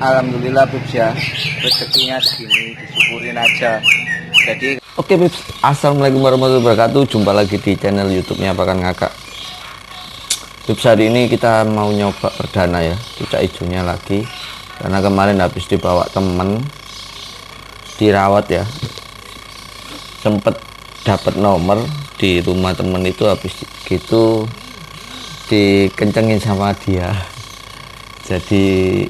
Alhamdulillah Pips ya, rezekinya segini, disyukurin aja. Jadi Oke Pips, assalamualaikum warahmatullahi wabarakatuh. Jumpa lagi di channel YouTube-nya Pakan Ngakak. Pips, hari ini kita mau nyoba perdana ya, cucak hijaunya lagi. Karena kemarin habis dibawa temen, dirawat ya, sempet dapat nomor di rumah temen itu, habis gitu dikencengin sama dia. Jadi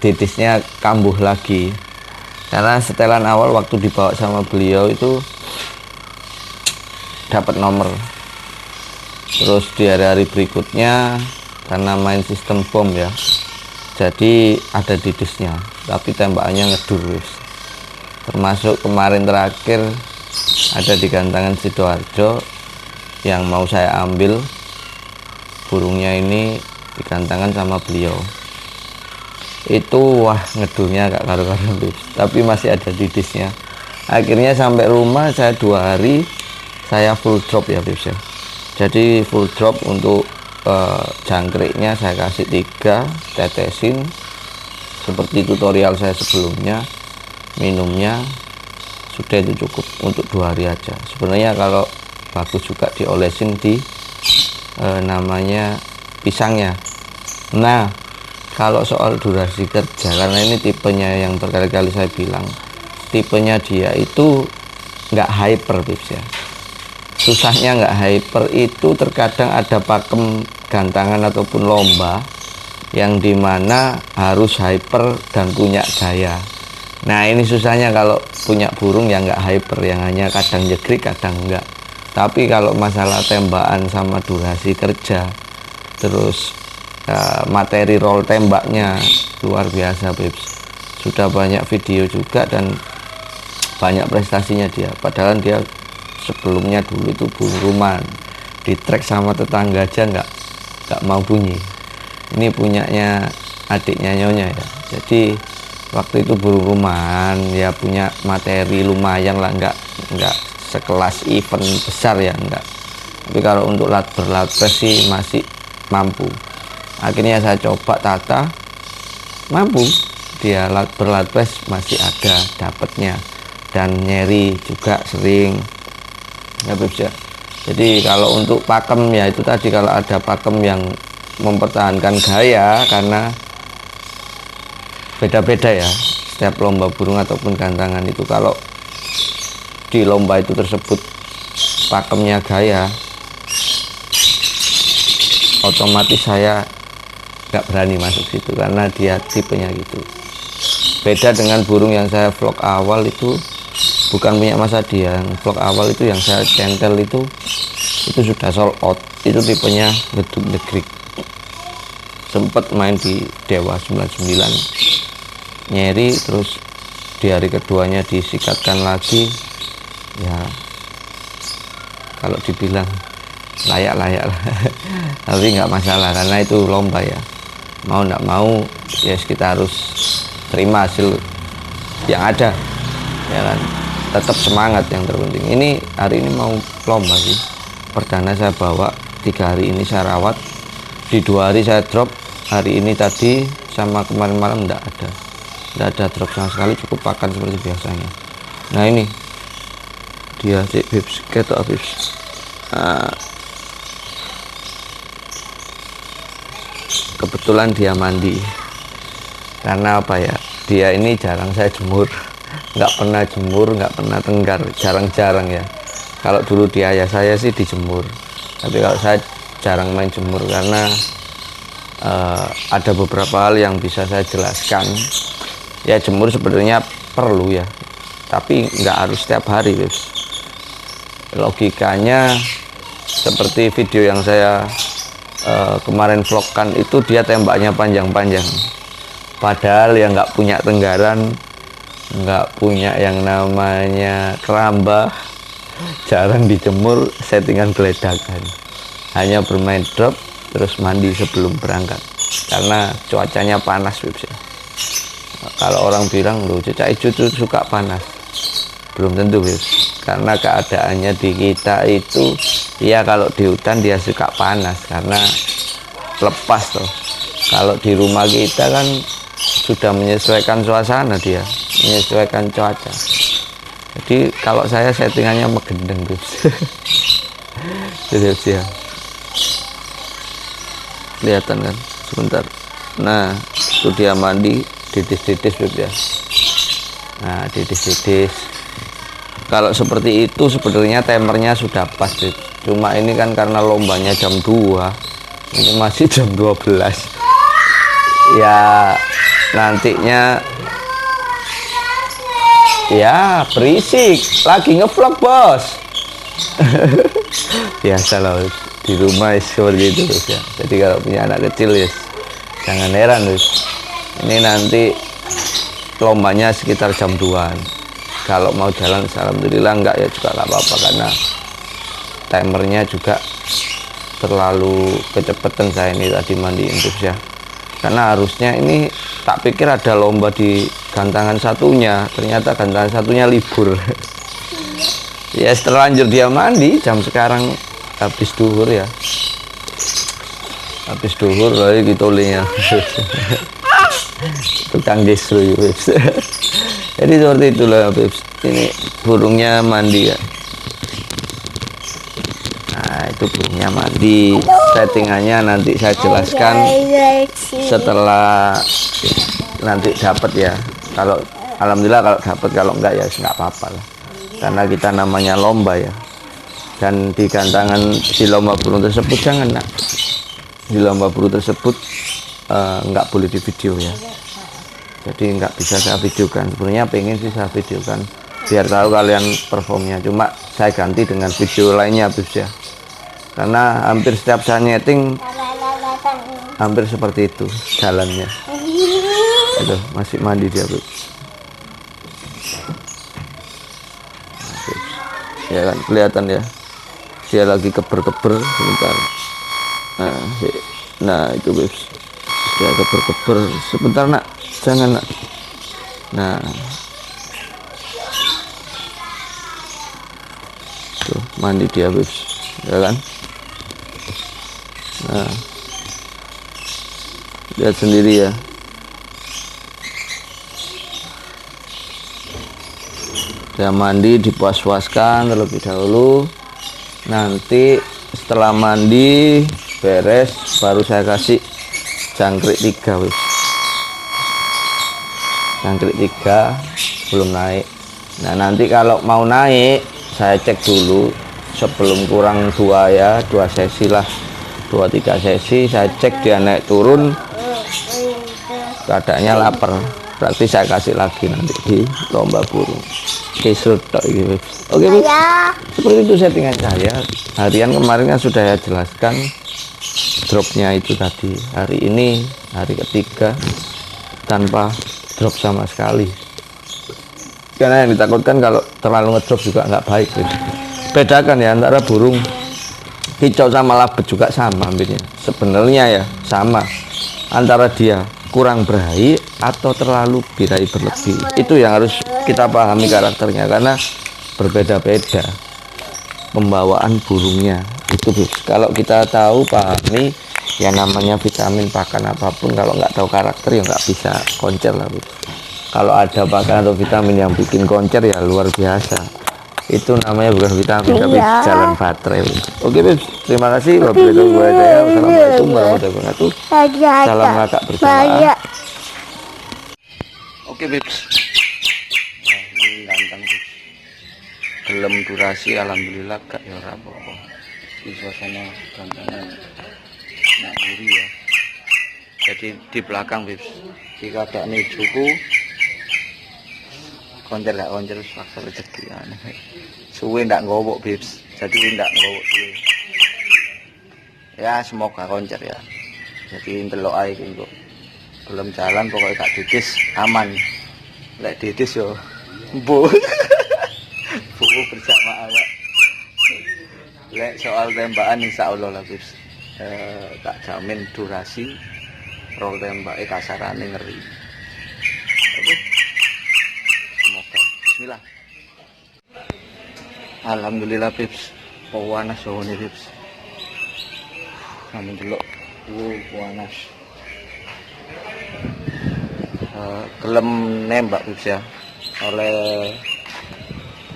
titisnya kambuh lagi karena setelan awal waktu dibawa sama beliau itu dapat nomor. Terus di hari-hari berikutnya karena main sistem bom ya, jadi ada titisnya tapi tembakannya ngedur wis. Termasuk kemarin terakhir ada di Gantangan Sidoarjo yang mau saya ambil burungnya, ini digantangan sama beliau itu, wah ngedurnya gak karu-karu, tapi masih ada titisnya. Akhirnya sampai rumah saya 2 hari saya full drop ya Pips ya. Jadi full drop untuk jangkriknya saya kasih 3 tetesin seperti tutorial saya sebelumnya. Minumnya sudah itu cukup untuk 2 hari aja. Sebenarnya kalau bagus juga diolesin di namanya pisangnya. Nah, kalau soal durasi kerja, karena ini tipenya yang berkali-kali saya bilang, tipenya dia itu nggak hyper Pips ya. Susahnya nggak hyper itu terkadang ada pakem gantangan ataupun lomba yang dimana harus hyper dan punya gaya. Nah ini susahnya kalau punya burung yang nggak hyper, yang hanya kadang jegrik kadang enggak. Tapi kalau masalah tembakan sama durasi kerja, terus materi roll tembaknya luar biasa Pips. Sudah banyak video juga dan banyak prestasinya dia. Padahal dia sebelumnya dulu itu burung rumahan, di track sama tetangga aja nggak mau bunyi. Ini punyanya adiknya Nyonya ya. Jadi waktu itu burung rumahan ya, punya materi lumayan lah, nggak sekelas event besar ya enggak, tapi kalau untuk berlatih sih masih mampu. Akhirnya saya coba tata, mampu dia berlatih, masih ada dapatnya dan nyeri juga sering ya Pips ya. Jadi kalau untuk pakem ya itu tadi, kalau ada pakem yang mempertahankan gaya, karena beda-beda ya setiap lomba burung ataupun gantangan itu. Kalau di lomba itu tersebut pakemnya gaya, otomatis saya nggak berani masuk situ karena dia tipenya gitu. Beda dengan burung yang saya vlog awal itu, bukan punya Mas Adi ya, vlog awal itu yang saya centel itu sudah sold out. Itu tipenya gedung negeri, sempat main di Dewa 99 nyeri, terus di hari keduanya disikatkan lagi ya. Kalau dibilang layak lah tapi nggak masalah karena itu lomba ya, mau nggak mau ya kita harus terima hasil yang ada ya kan. Tetap semangat yang terpenting. Ini hari ini mau lomba sih, perdana saya bawa 3 hari ini saya rawat, di 2 hari saya drop. Hari ini tadi sama kemarin malam nggak ada drop sama sekali, cukup pakan seperti biasanya. Nah ini dia sih Pips, ketok Pips. Kebetulan dia mandi, karena apa ya, dia ini jarang saya jemur, nggak pernah jemur, nggak pernah tenggar, jarang-jarang ya. Kalau dulu di ayah saya sih dijemur, tapi kalau saya jarang main jemur karena ada beberapa hal yang bisa saya jelaskan ya. Jemur sebenarnya perlu ya, tapi nggak harus setiap hari Pips. Logikanya seperti video yang saya kemarin vlogkan itu, dia tembaknya panjang-panjang, padahal yang nggak punya tenggaran, nggak punya yang namanya keramba, jarang dijemur, settingan geledakan, hanya bermain drop terus mandi sebelum berangkat karena cuacanya panas Pips ya. Kalau orang bilang loh cucak hijau itu suka panas, belum tentu Pips. Karena keadaannya di kita itu ya, kalau di hutan dia suka panas karena lepas tuh. Kalau di rumah kita kan sudah menyesuaikan suasana dia, menyesuaikan cuaca. Jadi kalau saya settingannya megendeng Bibs. Bibs ya. Kelihatan kan? Sebentar. Nah, itu dia mandi, didis-didis Bibs ya. Nah, didis-didis. Kalau seperti itu sebenarnya timernya sudah pas Bibs. Cuma ini kan karena lombanya jam 2, ini masih jam 12. Ya, nantinya ya berisik, lagi ngevlog bos. Biasa lah di rumah seperti itu ya. Jadi kalau punya anak kecil ya jangan heran ini nanti lombanya sekitar jam 2an. Kalau mau jalan alhamdulillah enggak ya juga nggak apa-apa, karena timernya juga terlalu kecepatan saya ini tadi mandiin ya. Karena harusnya ini tak pikir ada lomba di gantangan satunya, ternyata gantangan satunya libur. Ya terlanjur dia mandi jam sekarang habis duhur ya, habis duhur lagi gitu linya. Tukang distro Bibs. Jadi seperti itulah Bibs, ini burungnya mandi ya. Nah itu burungnya mandi, settingannya nanti saya jelaskan setelah nanti dapat ya. Kalau alhamdulillah kalau dapat, kalau enggak ya nggak apa-apa lah, karena kita namanya lomba ya. Dan di gantangan di lomba burung tersebut jangan nak, di lomba burung tersebut nggak boleh di video ya, jadi nggak bisa saya videokan. Sebenarnya pengen sih saya videokan biar tahu kalian performnya, cuma saya ganti dengan video lainnya Bibs ya, karena hampir setiap saya nyeting hampir seperti itu jalannya. Aduh, masih mandi dia Bibs. Ya kan kelihatan ya, dia lagi keber-keber sebentar. Nah itu Bibs, dia keber-keber sebentar nak, jangan nak. Nah tuh mandi dia Bibs ya kan. Nah lihat sendiri ya, dia mandi dipuas-puaskan terlebih dahulu. Nanti setelah mandi beres baru saya kasih jangkrik 3 Bibs. Jangkrik 3 belum naik. Nah nanti kalau mau naik saya cek dulu sebelum kurang 2 ya, 2 sesi lah, 2-3 sesi saya cek dia naik turun, keadaannya lapar, berarti saya kasih lagi nanti di lomba burung. Oke Bibs, seperti itu settingan saya harian. Kemarin kan sudah saya jelaskan dropnya itu tadi. Hari ini hari ketiga tanpa drop sama sekali, karena yang ditakutkan kalau terlalu ngedrop juga nggak baik Bibs. Bedakan ya antara burung kicau sama labet juga sama hampirnya sebenarnya ya, sama, antara dia kurang berahi atau terlalu birahi berlebih. Itu yang harus kita pahami karakternya, karena berbeda-beda pembawaan burungnya itu Bibs. Kalau kita tahu pahami ya namanya vitamin pakan apapun, kalau nggak tahu karakter ya nggak bisa koncer lah Bibs. Kalau ada pakan atau vitamin yang bikin koncer ya luar biasa, itu namanya bukan vitamin tapi jalan baterai Bibs. Oke Bibs, terima kasih. Wassalamualaikum warahmatullahi wabarakatuh. Salam kakak bersama. Oke Bibs, nah, ini ganteng Bibs, belum durasi alhamdulillah gak ya apa-apa. Di suasana gantangan nak buri ya, jadi di belakang Bibs, di keadaan hijauku koncer gak koncer faktor rezeki suwe ndak ngowok Bibs, jadi ndak ngowok suwe ya, semoga koncer ya. Jadi ndelok ae iki kok belum jalan, pokoknya gak didis aman. Lek didis yo bu bu bersama awak. Lek soal tembakan insya Allah lah Bibs, tak jamin durasi roll tembaknya kasarane ngeri. Oke, semoga bismillah. Alhamdulillah Bibs, panas ini Bibs. Kami delok panas. gelem nembak Bibs ya oleh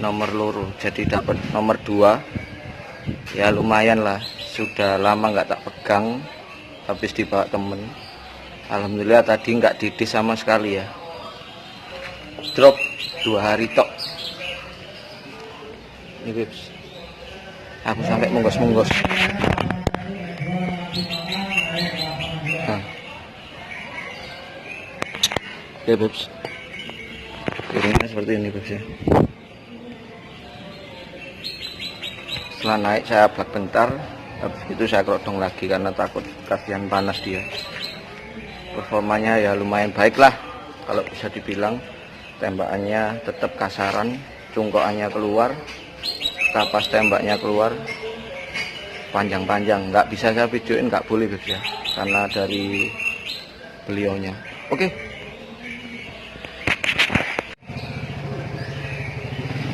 nomor loro, jadi dapat nomor 2 ya, lumayan lah. Sudah lama nggak tak pegang, habis dibawa temen. Alhamdulillah tadi nggak didis sama sekali ya, drop 2 hari tok. Ini Bibs, aku sampai munggos-munggos. Nah. Ya Bibs, piringnya seperti ini Bibs ya. Setelah naik saya blak bentar, habis itu saya kerodong lagi karena takut kasihan panas dia. Performanya ya lumayan baik lah, kalau bisa dibilang. Tembakannya tetap kasaran, cungkokannya keluar, kapas tembaknya keluar, panjang-panjang. Nggak bisa saya videoin, nggak boleh Bibs ya, karena dari beliaunya. Oke.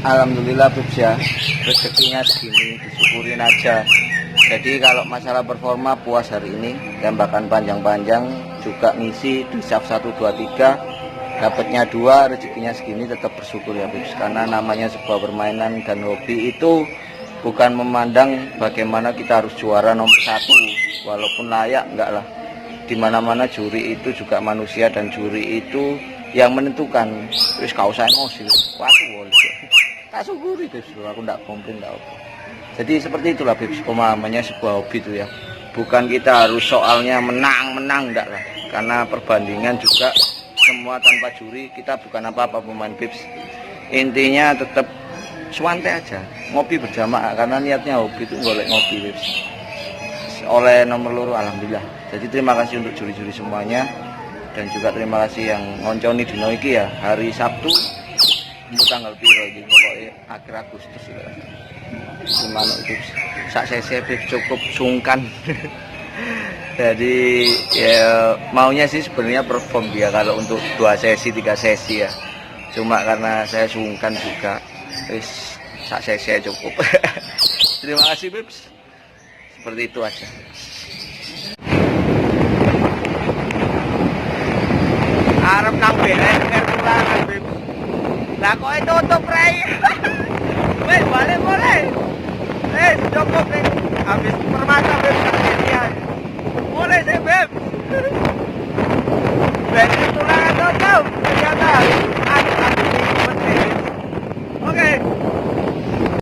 Alhamdulillah Bibs ya, rezekinya segini, disyukurin aja. Jadi kalau masalah performa puas hari ini, tembakan panjang-panjang, juga ngisi di shaft 1, 2, 3, dapatnya 2, rezekinya segini, tetap bersyukur ya Bibs. Karena namanya sebuah permainan dan hobi itu bukan memandang bagaimana kita harus juara nomor 1, walaupun layak, enggak lah. Dimana-mana juri itu juga manusia, dan juri itu yang menentukan. Terus kau usah emosi, waduh, tak syukuri Bibs, aku nggak komplain, nggak apa. Jadi seperti itulah Bibs, pemahamannya sebuah hobi itu ya. Bukan kita harus soalnya menang enggak lah. Karena perbandingan juga semua tanpa juri, kita bukan apa-apa pemain Bibs. Intinya tetap santai aja, ngopi berjamaah, karena niatnya hobi itu golek ngopi Bibs. Oleh nomor loro alhamdulillah. Jadi terima kasih untuk juri-juri semuanya, dan juga terima kasih yang ngonconi dino iki ya, hari Sabtu itu tanggal piro iki, pokoknya akhir Agustus ya. Gimana itu sak sesi cukup sungkan. Jadi ya maunya sih sebenarnya perform dia kalau untuk 2 sesi 3 sesi ya, cuma karena saya sungkan juga, wis sak sesi cukup. Terima kasih Bibs, seperti itu aja. Arep nang belen kertulangan Bibs. Lah kok tutup rey. Wes balik boleh. Cukup nih. Habis permata Bibs kerjanya. Boleh sih Bibs.